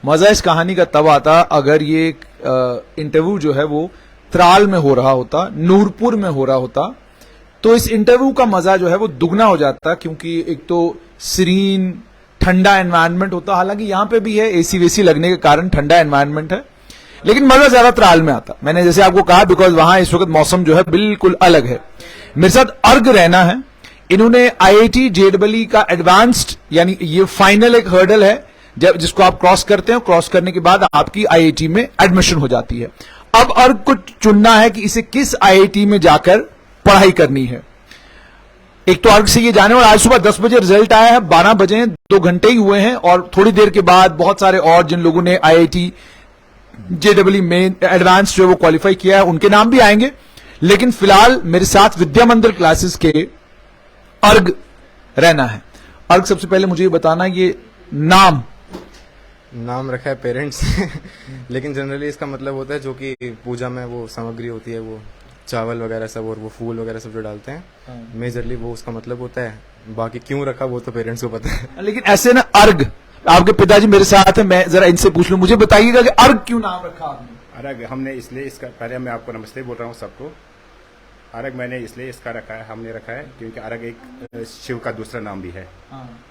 मजा इस कहानी का तब आता अगर ये इंटरव्यू जो है वो त्राल में हो रहा होता, नूरपुर में हो रहा होता, तो इस इंटरव्यू का मजा जो है वो दुगना हो जाता, क्योंकि एक तो सीरीन ठंडा एनवायरनमेंट होता, हालांकि यहां पे भी है एसी वेसी लगने के कारण ठंडा एनवायरनमेंट है, लेकिन मजा ज्यादा त्राल में आता। मैंने जैसे आपको कहा बिकॉज वहां इस वक्त मौसम जो है बिल्कुल अलग है। मेरे साथ अर्ग रैना है, इन्होंने आईआईटी जेईई का एडवांस्ड यानी ये फाइनल एक हर्डल है जब जिसको आप क्रॉस करते हैं, क्रॉस करने के बाद आपकी आईआईटी में एडमिशन हो जाती है। अब अर्ग को चुनना है कि इसे किस आईआईटी में जाकर पढ़ाई करनी है। एक तो अर्ग से ये जाने, और आज सुबह 10 बजे रिजल्ट आया है, 12 बजे 2 घंटे ही हुए हैं, और थोड़ी देर के बाद बहुत सारे और जिन लोगों ने आईआईटी जेईई में एडवांस जो वो क्वालिफाई किया है उनके नाम भी आएंगे। लेकिन फिलहाल मेरे साथ विद्या मंदिर क्लासेस के अर्ग रैना है। अर्ग, सबसे पहले मुझे ये बताना, ये नाम रखा है पेरेंट्स लेकिन जनरली इसका मतलब होता है जो कि पूजा में वो सामग्री होती है, वो चावल वगैरह सब और वो फूल वगैरह सब जो डालते हैं, मेजरली वो उसका मतलब होता है। बाकी क्यों रखा वो तो पेरेंट्स को पता है। लेकिन ऐसे ना अर्ग, आपके पिताजी मेरे साथ है, मैं जरा इनसे पूछ लूं, मुझे बताइएगा कि अर्ग क्यों नाम रखा आपने? अर्ग हमने इसलिए इसका, पहले मैं आपको नमस्ते बोल रहा हूँ सबको। अर्ग मैंने इसलिए इसका रखा है, हमने रखा है क्योंकि अर्ग एक शिव का दूसरा नाम भी है,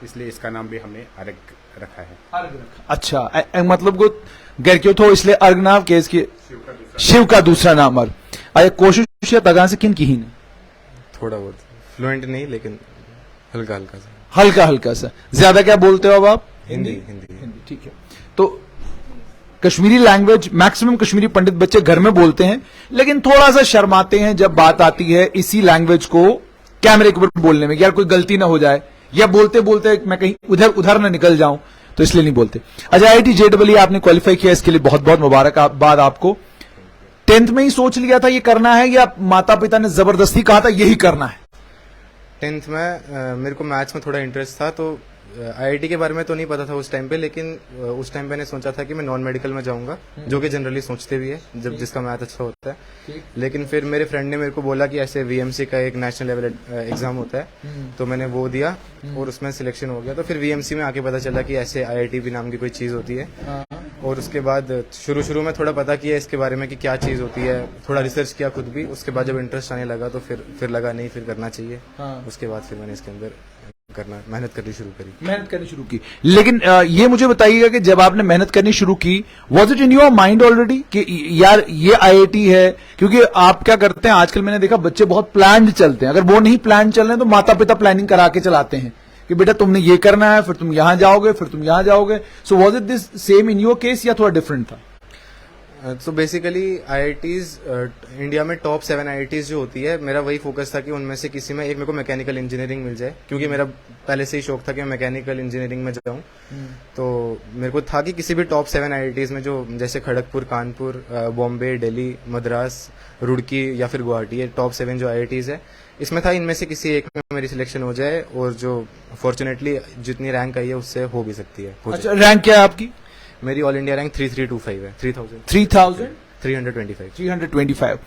इसलिए इसका नाम भी हमने अर्ग रखा है। अर्ग रखा, अच्छा, मतलब को घर क्यों थो इसलिए अर्ग नाम के इसके शिव का दूसरा नाम अर्ग। अरे कोशिश तगा से किन की ही थोड़ा बहुत फ्लुएंट नहीं, लेकिन हल्का हल्का सा, हल्का हल्का सा। ज्यादा क्या बोलते हो अब आप? हिंदी। ठीक है। तो कश्मीरी लैंग्वेज मैक्सिमम कश्मीरी पंडित बच्चे घर में बोलते हैं, लेकिन थोड़ा सा शर्माते हैं जब बात आती है इसी लैंग्वेज को कैमरे के ऊपर बोलने में, यार कोई गलती ना हो जाए, या बोलते बोलते मैं कहीं उधर ना निकल जाऊं, तो इसलिए नहीं बोलते। अच्छा, आईआईटी जेईई आपने क्वालिफाई किया, इसके लिए बहुत बहुत मुबारकबाद आपको। 10th में ही सोच लिया था ये करना है, या माता पिता ने जबरदस्ती कहा था यही करना है? 10th में मेरे को मैथ्स में थोड़ा इंटरेस्ट था, तो आईआईटी के बारे में तो नहीं पता था उस टाइम पे, लेकिन उस टाइम पे मैंने सोचा था कि मैं नॉन मेडिकल में जाऊंगा, जो कि जनरली सोचते भी है जब जिसका मैथ अच्छा होता है। लेकिन फिर मेरे फ्रेंड ने मेरे को बोला कि ऐसे वीएमसी का एक नेशनल लेवल एग्जाम होता है, तो मैंने वो दिया और उसमें सिलेक्शन हो गया। तो फिर वीएमसी में आके पता चला कि ऐसे आईआईटी भी नाम की कोई चीज होती है, और उसके बाद शुरू में थोड़ा पता किया इसके बारे में कि क्या चीज होती है, थोड़ा रिसर्च किया खुद भी। उसके बाद जब इंटरेस्ट आने लगा तो फिर लगा नहीं, फिर करना चाहिए। उसके बाद फिर मैंने इसके अंदर मेहनत करनी शुरू की। लेकिन ये मुझे बताइएगा कि जब आपने मेहनत करनी शुरू की, was it in your mind already कि यार ये आईआईटी है? क्योंकि आप क्या करते हैं आजकल, मैंने देखा बच्चे बहुत प्लान्ड चलते हैं, अगर वो नहीं प्लान चल रहे हैं तो माता पिता प्लानिंग करा के चलाते हैं कि बेटा तुमने ये करना है, फिर तुम यहां जाओगे, फिर तुम यहां जाओगे। So was it this same in your case या थोड़ा डिफरेंट था? तो बेसिकली आईआईटीज इंडिया में टॉप 7 आईआईटीज जो होती है, मेरा वही फोकस था कि उनमें से किसी में एक मेरे को मैकेनिकल इंजीनियरिंग मिल जाए, क्योंकि मेरा पहले से ही शौक था कि मैं मैकेनिकल इंजीनियरिंग में जाऊं। तो मेरे को था कि किसी भी टॉप 7 आईआईटीज में, जो जैसे खड़गपुर, कानपुर, बॉम्बे, दिल्ली, मद्रास, रुड़की या फिर गुवाहाटी, ये टॉप 7 जो आईआईटीज है, इसमें था इनमें से किसी एक में मेरी सिलेक्शन हो जाए, और जो फॉर्चुनेटली जितनी रैंक आई है उससे हो भी सकती है। अच्छा, रैंक क्या है आपकी? मेरी ऑल इंडिया रैंक 3325 है। 3,325।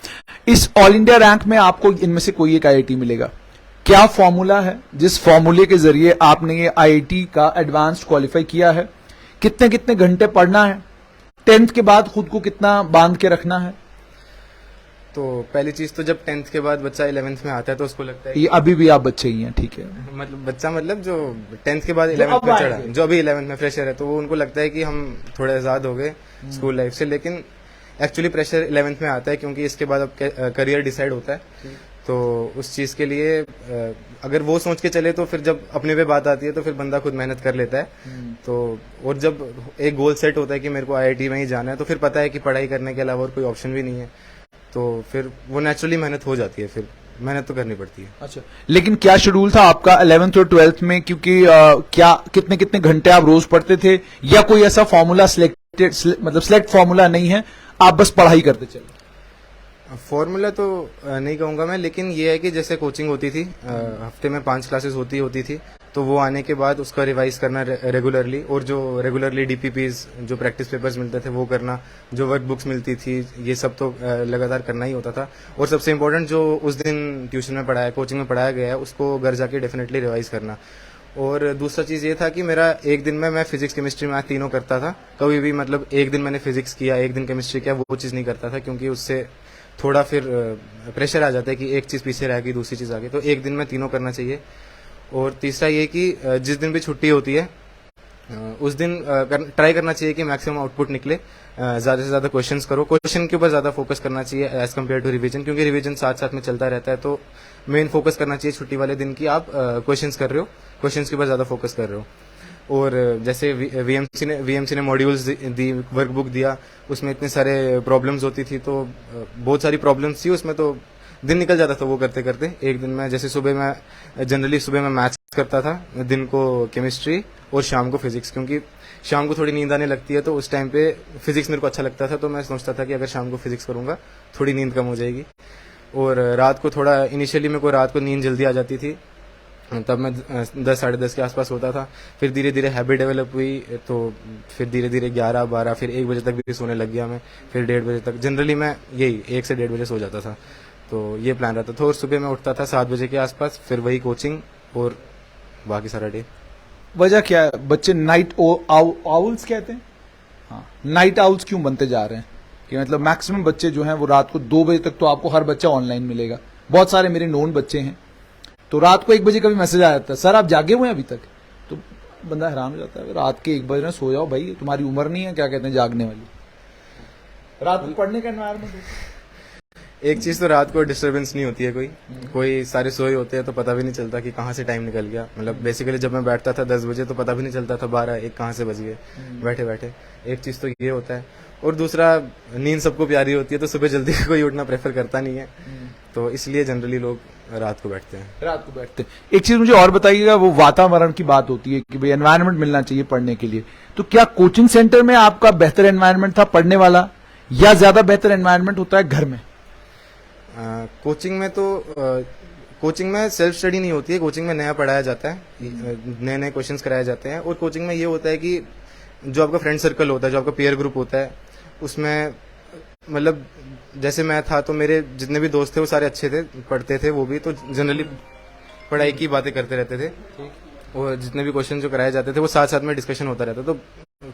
इस ऑल इंडिया रैंक में आपको इनमें से कोई एक आईआईटी मिलेगा। क्या फॉर्मूला है जिस फॉर्मूले के जरिए आपने ये आईआईटी का एडवांस्ड क्वालिफाई किया है? कितने कितने घंटे पढ़ना है? 10th के बाद खुद को कितना बांध के रखना है? तो पहली चीज तो जब 10th के बाद बच्चा 11th में आता है तो उसको लगता है ये अभी भी आप बच्चे ही हैं, ठीक है, मतलब जो 10th के बाद 11th में चढ़ा, जो अभी 11th में फ्रेशर है, तो वो उनको लगता है कि हम थोड़े आजाद हो गए स्कूल लाइफ से। लेकिन एक्चुअली प्रेशर 11th में आता है, क्योंकि इसके बाद अब करियर डिसाइड होता है। तो उस चीज के लिए अगर वो सोच के चले तो फिर जब अपने पे बात आती है तो फिर बंदा खुद मेहनत कर लेता है। तो और जब एक गोल सेट होता है कि मेरे को आईआईटी में ही जाना है, तो फिर पता है कि पढ़ाई करने के अलावा और कोई ऑप्शन भी नहीं है, तो फिर वो नेचुरली मेहनत हो जाती है, फिर मेहनत तो करनी पड़ती है। अच्छा, लेकिन क्या शेड्यूल था आपका 11th और 12th में? क्योंकि क्या कितने कितने घंटे आप रोज पढ़ते थे, या कोई ऐसा फॉर्मूला सिलेक्ट फॉर्मूला नहीं है, आप बस पढ़ाई करते चले? फॉर्मूला तो नहीं कहूंगा मैं, लेकिन ये है कि जैसे कोचिंग होती थी, हफ्ते में 5 क्लासेस होती थी, तो वो आने के बाद उसका रिवाइज करना रेगुलरली, और जो रेगुलरली डीपीपीज जो प्रैक्टिस पेपर्स मिलते थे वो करना, जो वर्क बुक्स मिलती थी ये सब तो लगातार करना ही होता था। और सबसे इम्पोर्टेंट जो उस दिन ट्यूशन में पढ़ाया, कोचिंग में पढ़ाया गया है, उसको घर जाके डेफिनेटली रिवाइज करना। और दूसरा चीज़ ये था कि मेरा एक दिन में मैं फिजिक्स केमिस्ट्री मैथ तीनों करता था। कभी भी मतलब एक दिन मैंने फिजिक्स किया, एक दिन केमिस्ट्री किया, वो चीज़ नहीं करता था, क्योंकि उससे थोड़ा फिर प्रेशर आ जाता है कि एक चीज़ पीछे रह गई, दूसरी चीज़ आ गई। तो एक दिन में तीनों करना चाहिए। और तीसरा ये कि जिस दिन भी छुट्टी होती है उस दिन ट्राई करना चाहिए कि मैक्सिमम आउटपुट निकले। ज़्यादा से ज़्यादा क्वेश्चंस करो, क्वेश्चन के ऊपर ज़्यादा फोकस करना चाहिए एज कम्पेयर टू रिवीजन, क्योंकि रिवीजन साथ साथ में चलता रहता है। तो मेन फोकस करना चाहिए छुट्टी वाले दिन की आप क्वेश्चंस कर रहे हो, क्वेश्चंस के ऊपर ज़्यादा फोकस कर रहे हो। और जैसे वीएमसी ने मॉड्यूल्स दी, वर्कबुक दिया, उसमें इतने सारे प्रॉब्लम्स होती थी, तो बहुत सारी प्रॉब्लम्स थी उसमें, तो दिन निकल जाता था वो करते करते। एक दिन में जैसे जनरली सुबह में मैथ्स करता था, दिन को केमिस्ट्री और शाम को फिजिक्स, क्योंकि शाम को थोड़ी नींद आने लगती है, तो उस टाइम पे फिजिक्स मेरे को अच्छा लगता था, तो मैं सोचता था कि अगर शाम को फिजिक्स करूंगा थोड़ी नींद कम हो जाएगी। और रात को थोड़ा इनिशियली मेरे को रात को नींद जल्दी आ जाती थी, तब मैं 10 साढ़े 10 के आसपास होता था। फिर धीरे धीरे हैबिट डेवलप हुई, तो फिर धीरे धीरे 11 12 फिर 1 बजे तक भी सोने लग गया मैं। फिर 1:30 बजे तक जनरली मैं यही 1 से 1:30 बजे सो जाता था। तो ये प्लान रहता था। और सुबह मैं उठता था 7 बजे के आसपास, फिर वही कोचिंग और बाकी सारा डे। वजह क्या है? बच्चे नाइट आउल्स कहते हैं, हाँ, नाइट आउल्स क्यों बनते जा रहे हैं? कि मतलब मैक्सिमम बच्चे जो हैं वो रात को 2 बजे तक तो आपको हर बच्चा ऑनलाइन मिलेगा। बहुत सारे मेरे नोन बच्चे हैं, तो रात को 1 बजे का भी मैसेज आ जाता है, सर आप जागे हुए हैं अभी तक। तो बंदा हैरान हो जाता है, रात के 1 बजे सो जाओ भाई, तुम्हारी उम्र नहीं है क्या कहते हैं जागने वाली। रात को पढ़ने का एनवायरमेंट होता है। एक चीज तो रात को डिस्टरबेंस नहीं होती है, कोई सारे सोए होते हैं, तो पता भी नहीं चलता कि कहाँ से टाइम निकल गया। मतलब बेसिकली जब मैं बैठता था 10 बजे, तो पता भी नहीं चलता था 12-1 कहाँ से बज गए बैठे बैठे। एक चीज तो ये होता है। और दूसरा, नींद सबको प्यारी होती है, तो सुबह जल्दी कोई उठना प्रेफर करता नहीं है, तो इसलिए जनरली लोग रात को बैठते हैं। रात को बैठते हैं। एक चीज मुझे और बताइएगा, वो वातावरण की बात होती है कि भाई एनवायरनमेंट मिलना चाहिए पढ़ने के लिए, तो क्या कोचिंग सेंटर में आपका बेहतर एनवायरनमेंट था पढ़ने वाला, या ज्यादा बेहतर एनवायरनमेंट होता है घर में? कोचिंग में सेल्फ स्टडी नहीं होती है, कोचिंग में नया पढ़ाया जाता है, नए नए क्वेश्चंस कराए जाते हैं। और कोचिंग में ये होता है कि जो आपका फ्रेंड सर्कल होता है, जो आपका पीयर ग्रुप होता है, उसमें मतलब जैसे मैं था, तो मेरे जितने भी दोस्त थे वो सारे अच्छे थे, पढ़ते थे वो भी, तो जनरली पढ़ाई की बातें करते रहते थे, और जितने भी क्वेश्चन जो कराए जाते थे वो साथ साथ में डिस्कशन होता रहता। तो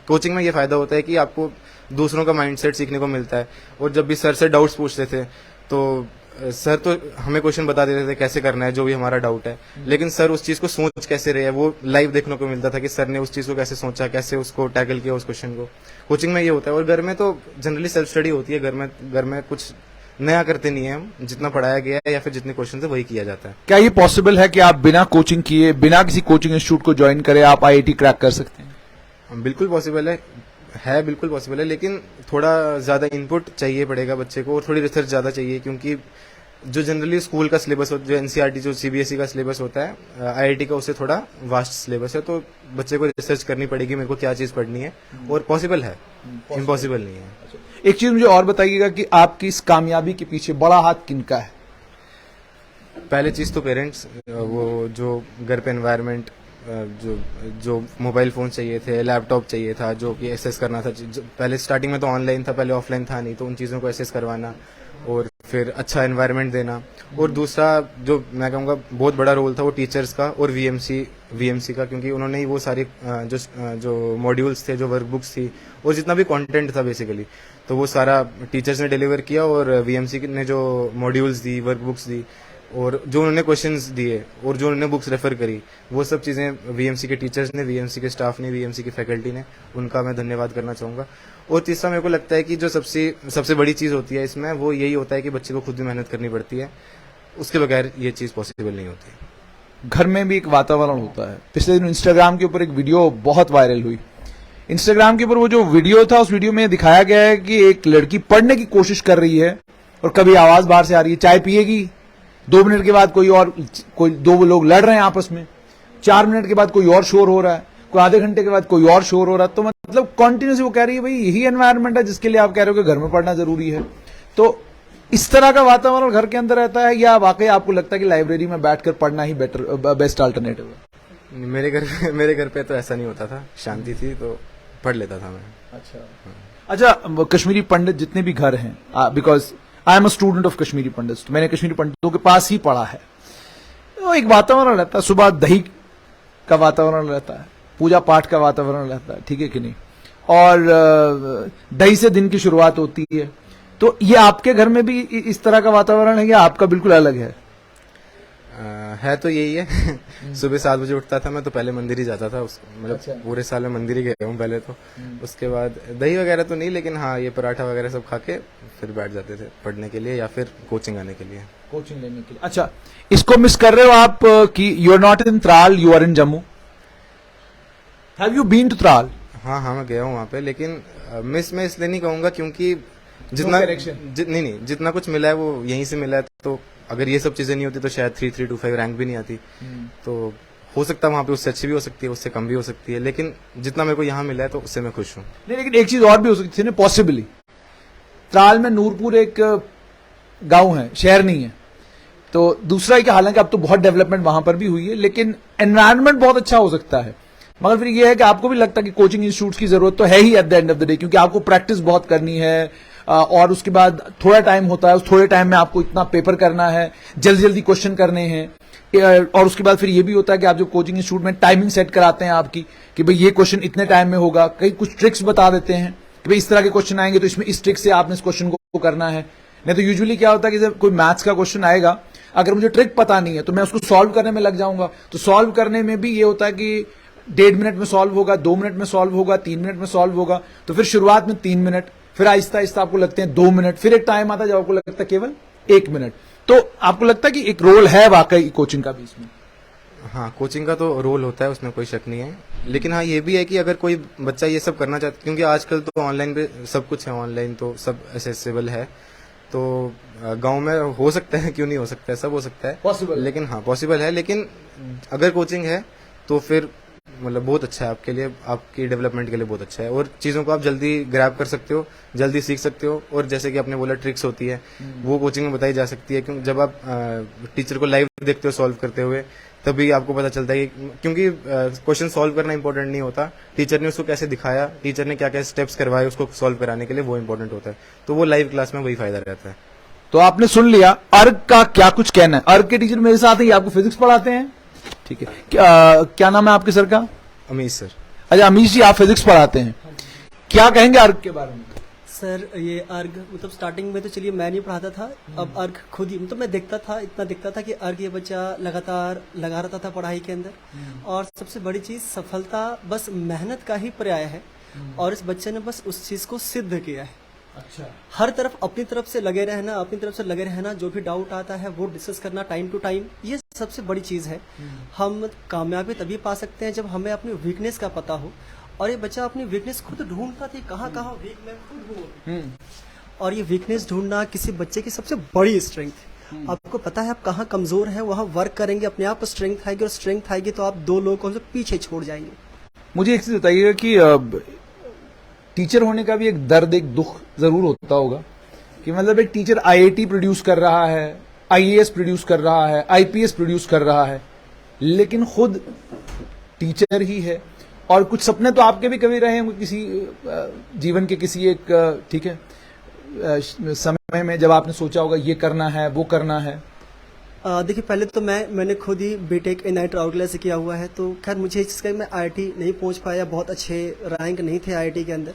कोचिंग में ये फायदा होता है कि आपको दूसरों का माइंडसेट सीखने को मिलता है। और जब भी सर से डाउट्स पूछते थे, तो सर तो हमें क्वेश्चन बता देते थे कैसे करना है, जो भी हमारा डाउट है, लेकिन सर उस चीज को सोच कैसे रहे हैं वो लाइव देखने को मिलता था कि सर ने उस चीज को कैसे सोचा, कैसे उसको टैकल किया उस क्वेश्चन को। कोचिंग में ये होता है। और घर में तो जनरली सेल्फ स्टडी होती है, घर में कुछ नया करते नहीं है हम, जितना पढ़ाया गया है या फिर जितने क्वेश्चन है वही किया जाता है। क्या ये पॉसिबल है कि आप बिना कोचिंग किए, बिना किसी कोचिंग इंस्टीट्यूट को ज्वाइन करे आप IIT क्रैक कर सकते हैं? बिल्कुल पॉसिबल है, बिल्कुल पॉसिबल है, लेकिन थोड़ा ज्यादा इनपुट चाहिए पड़ेगा बच्चे को, और थोड़ी रिसर्च ज्यादा चाहिए, क्योंकि जो जनरली स्कूल का सिलेबस होता है, जो NCERT जो CBSE का सिलेबस होता है, IIT का उससे थोड़ा वास्ट सिलेबस है, तो बच्चे को रिसर्च करनी पड़ेगी मेरे को क्या चीज पढ़नी है। और पॉसिबल है, इम्पॉसिबल नहीं है। एक चीज मुझे और बताइएगा कि आपकी इस कामयाबी के पीछे बड़ा हाथ किनका है? पहले चीज तो पेरेंट्स, वो जो घर पे एनवायरनमेंट, जो मोबाइल फोन चाहिए थे, लैपटॉप चाहिए था, जो कि एक्सेस करना था। पहले स्टार्टिंग में तो ऑनलाइन था, पहले ऑफलाइन था नहीं, तो उन चीज़ों को एक्सेस करवाना और फिर अच्छा एनवायरनमेंट देना। और दूसरा जो मैं कहूँगा बहुत बड़ा रोल था वो टीचर्स का और वीएमसी का, क्योंकि उन्होंने ही वो सारी जो मॉड्यूल्स थे, जो वर्कबुक्स थी, और जितना भी कंटेंट था बेसिकली, तो वो सारा टीचर्स ने डिलीवर किया। और वीएमसी ने जो मॉड्यूल्स दी, वर्कबुक्स दी, और जो उन्होंने क्वेश्चंस दिए, और जो उन्होंने बुक्स रेफर करी, वो सब चीज़ें वीएमसी के टीचर्स ने, वीएमसी के स्टाफ ने, वीएमसी की फैकल्टी ने, उनका मैं धन्यवाद करना चाहूँगा। और तीसरा मेरे को लगता है कि जो सबसे बड़ी चीज़ होती है इसमें, वो यही होता है कि बच्चे को खुद भी मेहनत करनी पड़ती है, उसके बगैर ये चीज़ पॉसिबल नहीं होती। घर में भी एक वातावरण होता है। पिछले दिन इंस्टाग्राम के ऊपर एक वीडियो बहुत वायरल हुई। इंस्टाग्राम के ऊपर वो जो वीडियो था, उस वीडियो में दिखाया गया है कि एक लड़की पढ़ने की कोशिश कर रही है, और कभी आवाज बाहर से आ रही है, चाय पिएगी, 2 मिनट के बाद कोई 2 लोग लड़ रहे हैं आपस में, 4 मिनट के बाद कोई और शोर हो रहा है, कोई आधे घंटे के बाद कोई और शोर हो रहा है। तो मतलब कॉन्टिन्यूसली वो कह रही है भाई यही एनवायरनमेंट है जिसके लिए आप कह रहे हो कि घर में पढ़ना जरूरी है। तो इस तरह का वातावरण घर के अंदर रहता है, या वाकई आपको लगता है कि लाइब्रेरी में बैठकर पढ़ना ही बेस्ट अल्टरनेटिव है? मेरे घर पे तो ऐसा नहीं होता था, शांति थी तो पढ़ लेता था मैं। अच्छा, कश्मीरी पंडित जितने भी घर हैं, because I am a student of Kashmiri pandits, तो मैंने कश्मीरी पंडितों के पास ही पढ़ा है, तो एक वातावरण रहता है। सुबह दही का वातावरण रहता है, पूजा पाठ का वातावरण रहता है, ठीक है कि नहीं, और दही से दिन की शुरुआत होती है। तो ये आपके घर में भी इस तरह का वातावरण है या आपका बिल्कुल अलग है? है तो यही है। सुबह 7 बजे उठता था मैं, तो पहले मंदिर ही जाता था। मतलब अच्छा। पूरे साल में मंदिर ही गया हूँ पहले तो। उसके बाद दही वगैरह तो नहीं, लेकिन हाँ ये पराठा वगैरह सब खा के फिर बैठ जाते थे पढ़ने के लिए या फिर कोचिंग आने के लिए। कोचिंग लेने के लिए। अच्छा, इसको मिस कर रहे हो आप कि you are not in Tral, you are in Jammu? Have you been to Tral? हाँ मैं गया हूँ वहाँ पे, लेकिन मिस मैं इसलिए नहीं कहूँगा क्योंकि जितना नहीं जितना कुछ मिला है वो यहीं से मिला है। तो अगर ये सब चीजें नहीं होती तो शायद 3325 रैंक भी नहीं आती। तो हो सकता है वहाँ पे उससे अच्छी भी हो सकती है, उससे कम भी हो सकती है, लेकिन जितना मेरे को यहाँ मिला है तो उससे मैं खुश हूँ। नहीं, लेकिन एक चीज और भी हो सकती थी ना पॉसिबली। त्राल में नूरपुर एक गांव है, शहर नहीं है। तो दूसरा है कि हालांकि अब तो बहुत डेवलपमेंट वहां पर भी हुई है, लेकिन एनवायरनमेंट बहुत अच्छा हो सकता है। मगर फिर ये है कि आपको भी लगता है कि कोचिंग इंस्टीट्यूट की जरूरत तो है ही at the end of the day, क्योंकि आपको प्रैक्टिस बहुत करनी है और उसके बाद थोड़ा टाइम होता है, उस थोड़े टाइम में आपको इतना पेपर करना है, जल्दी जल्दी क्वेश्चन करने हैं। और उसके बाद फिर ये भी होता है कि आप जो कोचिंग इंस्टीट्यूट में टाइमिंग सेट कराते हैं आपकी कि भाई ये क्वेश्चन इतने टाइम में होगा, कई कुछ ट्रिक्स बता देते हैं कि भाई इस तरह के क्वेश्चन आएंगे तो इसमें इस ट्रिक से आपने इस क्वेश्चन को करना है। नहीं तो यूजुअली क्या होता है कि जब कोई मैथ्स का क्वेश्चन आएगा, अगर मुझे ट्रिक पता नहीं है तो मैं उसको सॉल्व करने में लग जाऊंगा। तो सॉल्व करने में भी ये होता है कि 1.5 मिनट में सॉल्व होगा, 2 मिनट में सॉल्व होगा, 3 मिनट में सॉल्व होगा। तो फिर शुरुआत में 3 मिनट, फिर आहिस्ता आहिस्ता आपको लगते हैं 2 मिनट, फिर एक टाइम आता है जब आपको लगता है केवल 1 मिनट। तो आपको लगता है कि एक रोल है वाकई कोचिंग का भी इसमें? हाँ, कोचिंग का तो रोल होता है, उसमें कोई शक नहीं है। लेकिन हाँ ये भी है कि अगर कोई बच्चा ये सब करना चाहता, क्योंकि आजकल तो ऑनलाइन पे सब कुछ है, ऑनलाइन तो सब एसेसिबल है। तो गांव में हो सकता है, क्यों नहीं हो सकता है, सब हो सकता है पॉसिबल। लेकिन हाँ पॉसिबल है। लेकिन अगर कोचिंग है तो फिर मतलब बहुत अच्छा है आपके लिए, आपकी डेवलपमेंट के लिए बहुत अच्छा है, और चीज़ों को आप जल्दी ग्रैब कर सकते हो, जल्दी सीख सकते हो। और जैसे कि आपने बोला ट्रिक्स होती है, वो कोचिंग में बताई जा सकती है, क्योंकि जब आप टीचर को लाइव देखते हो सॉल्व करते हुए तभी आपको पता चलता है कि, क्योंकि क्वेश्चन सॉल्व करना इंपॉर्टेंट नहीं होता, टीचर ने उसको कैसे दिखाया, टीचर ने क्या क्या स्टेप्स करवाए उसको सॉल्व कराने के लिए, वो इंपॉर्टेंट होता है। तो वो लाइव क्लास में वही फायदा रहता है। तो आपने सुन लिया अर्ग का क्या कुछ कहना है। अर्ग के टीचर मेरे साथ हैं, ये आपको फिजिक्स पढ़ाते हैं, ठीक है। क्या नाम है आपके सर का? अमीश सर। अच्छा अमीश जी, आप फिजिक्स पढ़ाते हैं, क्या कहेंगे अर्ग के बारे में? सर ये अर्घ मतलब स्टार्टिंग में तो चलिए मैं नहीं पढ़ाता था, अब अर्घ खुद ही मतलब मैं देखता था, इतना देखता था कि अर्घ ये बच्चा लगातार लगा रहता था पढ़ाई के अंदर। और सबसे बड़ी चीज सफलता बस मेहनत का ही पर्याय है, और इस बच्चे ने बस उस चीज को सिद्ध किया है। अच्छा, हर तरफ अपनी तरफ से लगे रहना, अपनी तरफ से लगे रहना, जो भी डाउट आता है वो डिस्कस करना टाइम टू टाइम, ये सबसे बड़ी चीज है। हम कामयाबी तभी पा सकते हैं जब हमें अपनी वीकनेस का पता हो, और ये बच्चा अपनी वीकनेस खुद ढूंढता था, कहाँ कहाँ वीक मैं खुद हूँ। और ये वीकनेस ढूंढना किसी बच्चे की सबसे बड़ी स्ट्रेंथ है। आपको पता है आप कहाँ कमजोर है, वहाँ वर्क करेंगे, अपने आप स्ट्रेंथ आएगी, और स्ट्रेंथ आएगी तो आप 2 लोगों को पीछे छोड़ जाएंगे। मुझे एक चीज बताइएगा कि टीचर होने का भी एक दर्द, एक दुख जरूर होता होगा कि मतलब एक टीचर आईआईटी प्रोड्यूस कर रहा है, आईएएस प्रोड्यूस कर रहा है, आईपीएस प्रोड्यूस कर रहा है, लेकिन खुद टीचर ही है। और कुछ सपने तो आपके भी कभी रहे होंगे किसी जीवन के किसी एक ठीक है समय में, जब आपने सोचा होगा ये करना है, वो करना है। देखिए पहले तो मैंने खुद ही बीटेक एनआईटी राउरकेला से किया हुआ है, तो खैर मुझे इसका मैं आईआईटी नहीं पहुंच पाया, बहुत अच्छे रैंक नहीं थे आईआईटी के अंदर।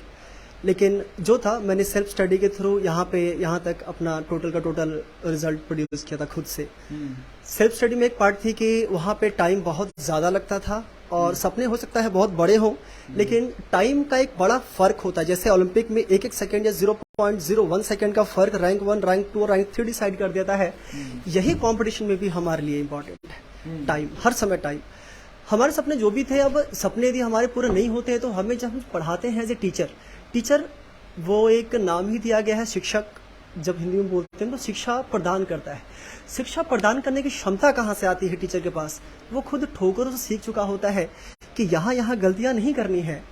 लेकिन जो था मैंने सेल्फ स्टडी के थ्रू यहाँ तक अपना टोटल का टोटल रिजल्ट प्रोड्यूस किया था खुद से। सेल्फ स्टडी में एक पार्ट थी कि वहाँ पे टाइम बहुत ज़्यादा लगता था, और सपने हो सकता है बहुत बड़े हों, लेकिन टाइम का एक बड़ा फर्क होता है। जैसे ओलंपिक में 1 सेकंड या 0.01 सेकंड का फर्क रैंक 1, रैंक 2 और रैंक 3 डिसाइड कर देता है। यही कंपटीशन में भी हमारे लिए इम्पोर्टेंट है टाइम, हर समय टाइम। हमारे सपने जो भी थे, अब सपने यदि हमारे पूरे नहीं होते हैं तो हमें जब हम पढ़ाते हैं एज ए टीचर वो एक नाम ही दिया गया है शिक्षक, जब हिंदी में बोलते हैं तो शिक्षा प्रदान करता है। शिक्षा प्रदान करने की क्षमता कहाँ से आती है टीचर के पास? वो खुद ठोकरों से सीख चुका होता है कि यहाँ गलतियाँ नहीं करनी है,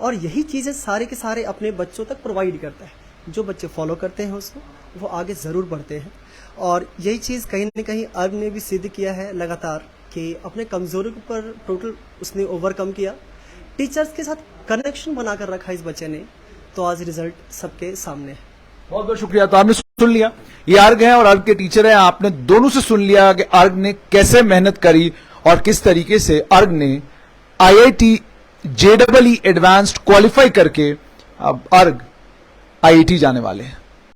और यही चीज़ें सारे के सारे अपने बच्चों तक प्रोवाइड करता है। जो बच्चे फॉलो करते हैं उसको, वो आगे ज़रूर बढ़ते हैं। और यही चीज़ कहीं न कहीं अर्घ ने भी सिद्ध किया है लगातार कि अपने कमजोरी पर टोटल उसने ओवरकम किया, टीचर्स के साथ कनेक्शन बनाकर रखा इस बच्चे ने, तो आज रिजल्ट सबके सामने है। बहुत बहुत शुक्रिया। तो आपने सुन लिया, ये अर्घ है और अर्घ के टीचर हैं। आपने दोनों से सुन लिया कि अर्घ ने कैसे मेहनत करी और किस तरीके से अर्घ ने IIT JEE एडवांस्ड क्वालिफाई करके अब अर्ग IIT जाने वाले हैं।